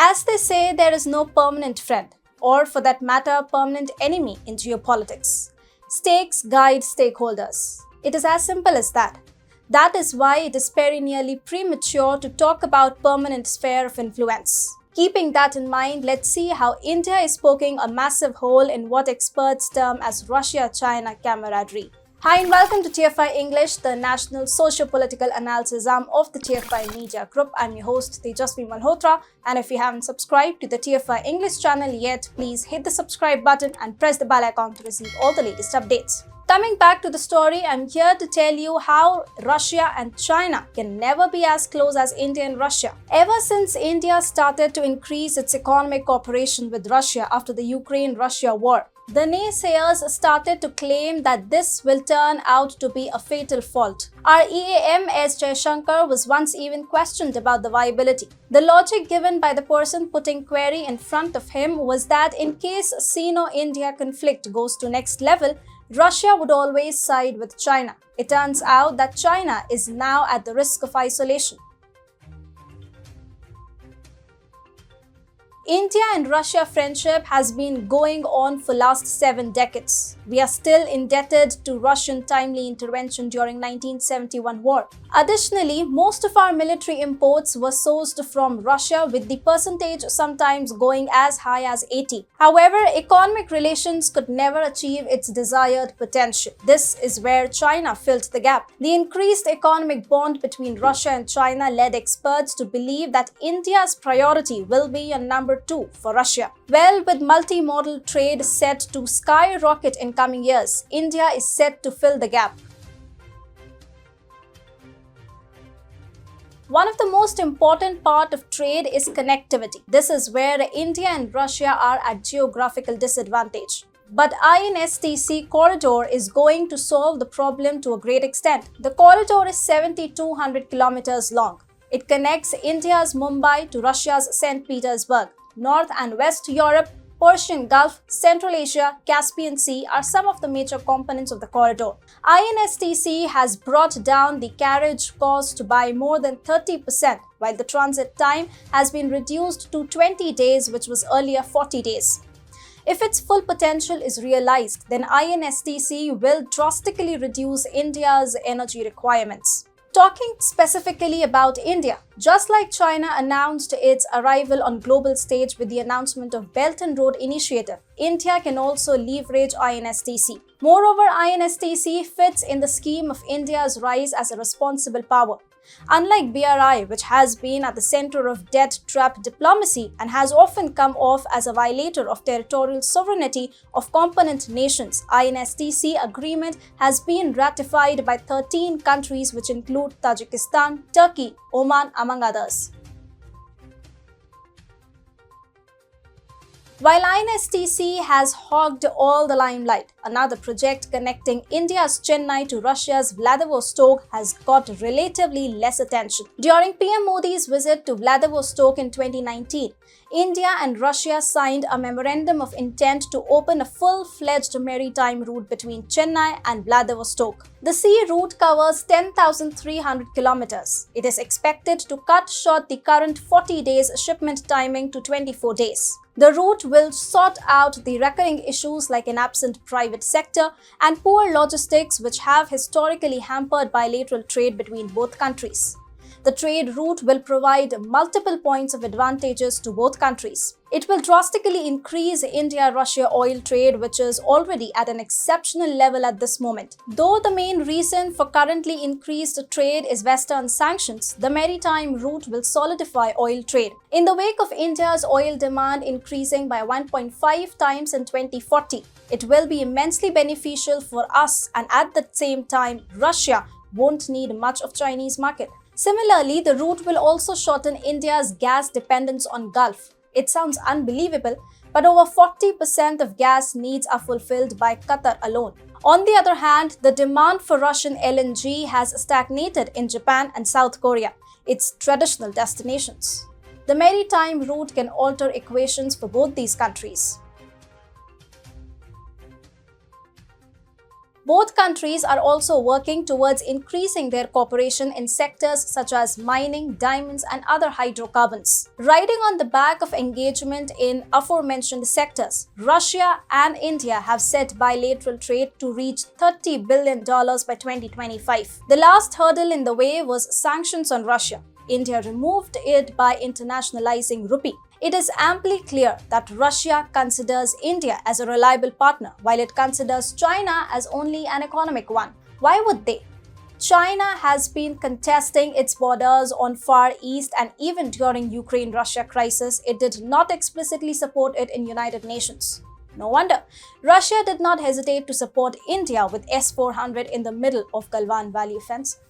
As they say, there is no permanent friend, or for that matter, permanent enemy in geopolitics. Stakes guide stakeholders. It is as simple as that. That is why it is perennially premature to talk about permanent sphere of influence. Keeping that in mind, let's see how India is poking a massive hole in what experts term as Russia-China camaraderie. Hi and welcome to TFI English, the national socio-political analysis arm of the TFI Media Group. I'm your host, TEJASVI Malhotra, and if you haven't subscribed to the TFI English channel yet, please hit the subscribe button and press the bell icon to receive all the latest updates. Coming back to the story, I'm here to tell you how Russia and China can never be as close as India and Russia. Ever since India started to increase its economic cooperation with Russia after the Ukraine-Russia war, the naysayers started to claim that this will turn out to be a fatal fault. Our EAM S. Jaishankar was once even questioned about the viability. The logic given by the person putting query in front of him was that in case Sino-India conflict goes to next level, Russia would always side with China. It turns out that China is now at the risk of isolation. India and Russia friendship has been going on for last 7 decades. We are still indebted to Russian timely intervention during 1971 war. Additionally, most of our military imports were sourced from Russia, with the percentage sometimes going as high as 80. However, economic relations could never achieve its desired potential. This is where China filled the gap. The increased economic bond between Russia and China led experts to believe that India's priority will be a number 2 for Russia. Well, with multimodal trade set to skyrocket in coming years, India is set to fill the gap. One of the most important part of trade is connectivity. This is where India and Russia are at geographical disadvantage. But INSTC corridor is going to solve the problem to a great extent. The corridor is 7,200 kilometers long. It connects India's Mumbai to Russia's St. Petersburg. North and West Europe, Persian Gulf, Central Asia, Caspian Sea are some of the major components of the corridor. INSTC has brought down the carriage cost by more than 30%, while the transit time has been reduced to 20 days, which was earlier 40 days. If its full potential is realized, then INSTC will drastically reduce India's energy requirements. Talking specifically about India, just like China announced its arrival on global stage with the announcement of Belt and Road Initiative, India can also leverage INSTC. Moreover, INSTC fits in the scheme of India's rise as a responsible power. Unlike BRI, which has been at the center of debt trap diplomacy and has often come off as a violator of territorial sovereignty of component nations, INSTC agreement has been ratified by 13 countries, which include Tajikistan, Turkey, Oman, among others. While INSTC has hogged all the limelight, another project connecting India's Chennai to Russia's Vladivostok has got relatively less attention. During PM Modi's visit to Vladivostok in 2019, India and Russia signed a memorandum of intent to open a full-fledged maritime route between Chennai and Vladivostok. The sea route covers 10,300 kilometers. It is expected to cut short the current 40 days shipment timing to 24 days. The route will sort out the recurring issues like an absent private sector and poor logistics, which have historically hampered bilateral trade between both countries. The trade route will provide multiple points of advantages to both countries. It will drastically increase India-Russia oil trade, which is already at an exceptional level at this moment. Though the main reason for currently increased trade is Western sanctions, the maritime route will solidify oil trade. In the wake of India's oil demand increasing by 1.5 times in 2040, it will be immensely beneficial for us, and at the same time, Russia won't need much of Chinese market. Similarly, the route will also shorten India's gas dependence on Gulf. It sounds unbelievable, but over 40% of gas needs are fulfilled by Qatar alone. On the other hand, the demand for Russian LNG has stagnated in Japan and South Korea, its traditional destinations. The maritime route can alter equations for both these countries. Both countries are also working towards increasing their cooperation in sectors such as mining, diamonds, and other hydrocarbons. Riding on the back of engagement in aforementioned sectors, Russia and India have set bilateral trade to reach $30 billion by 2025. The last hurdle in the way was sanctions on Russia. India removed it by internationalizing rupee. It is amply clear that Russia considers India as a reliable partner, while it considers China as only an economic one. Why would they? China has been contesting its borders on Far East, and even during Ukraine-Russia crisis, it did not explicitly support it in United Nations. No wonder. Russia did not hesitate to support India with S-400 in the middle of Galwan Valley offensive.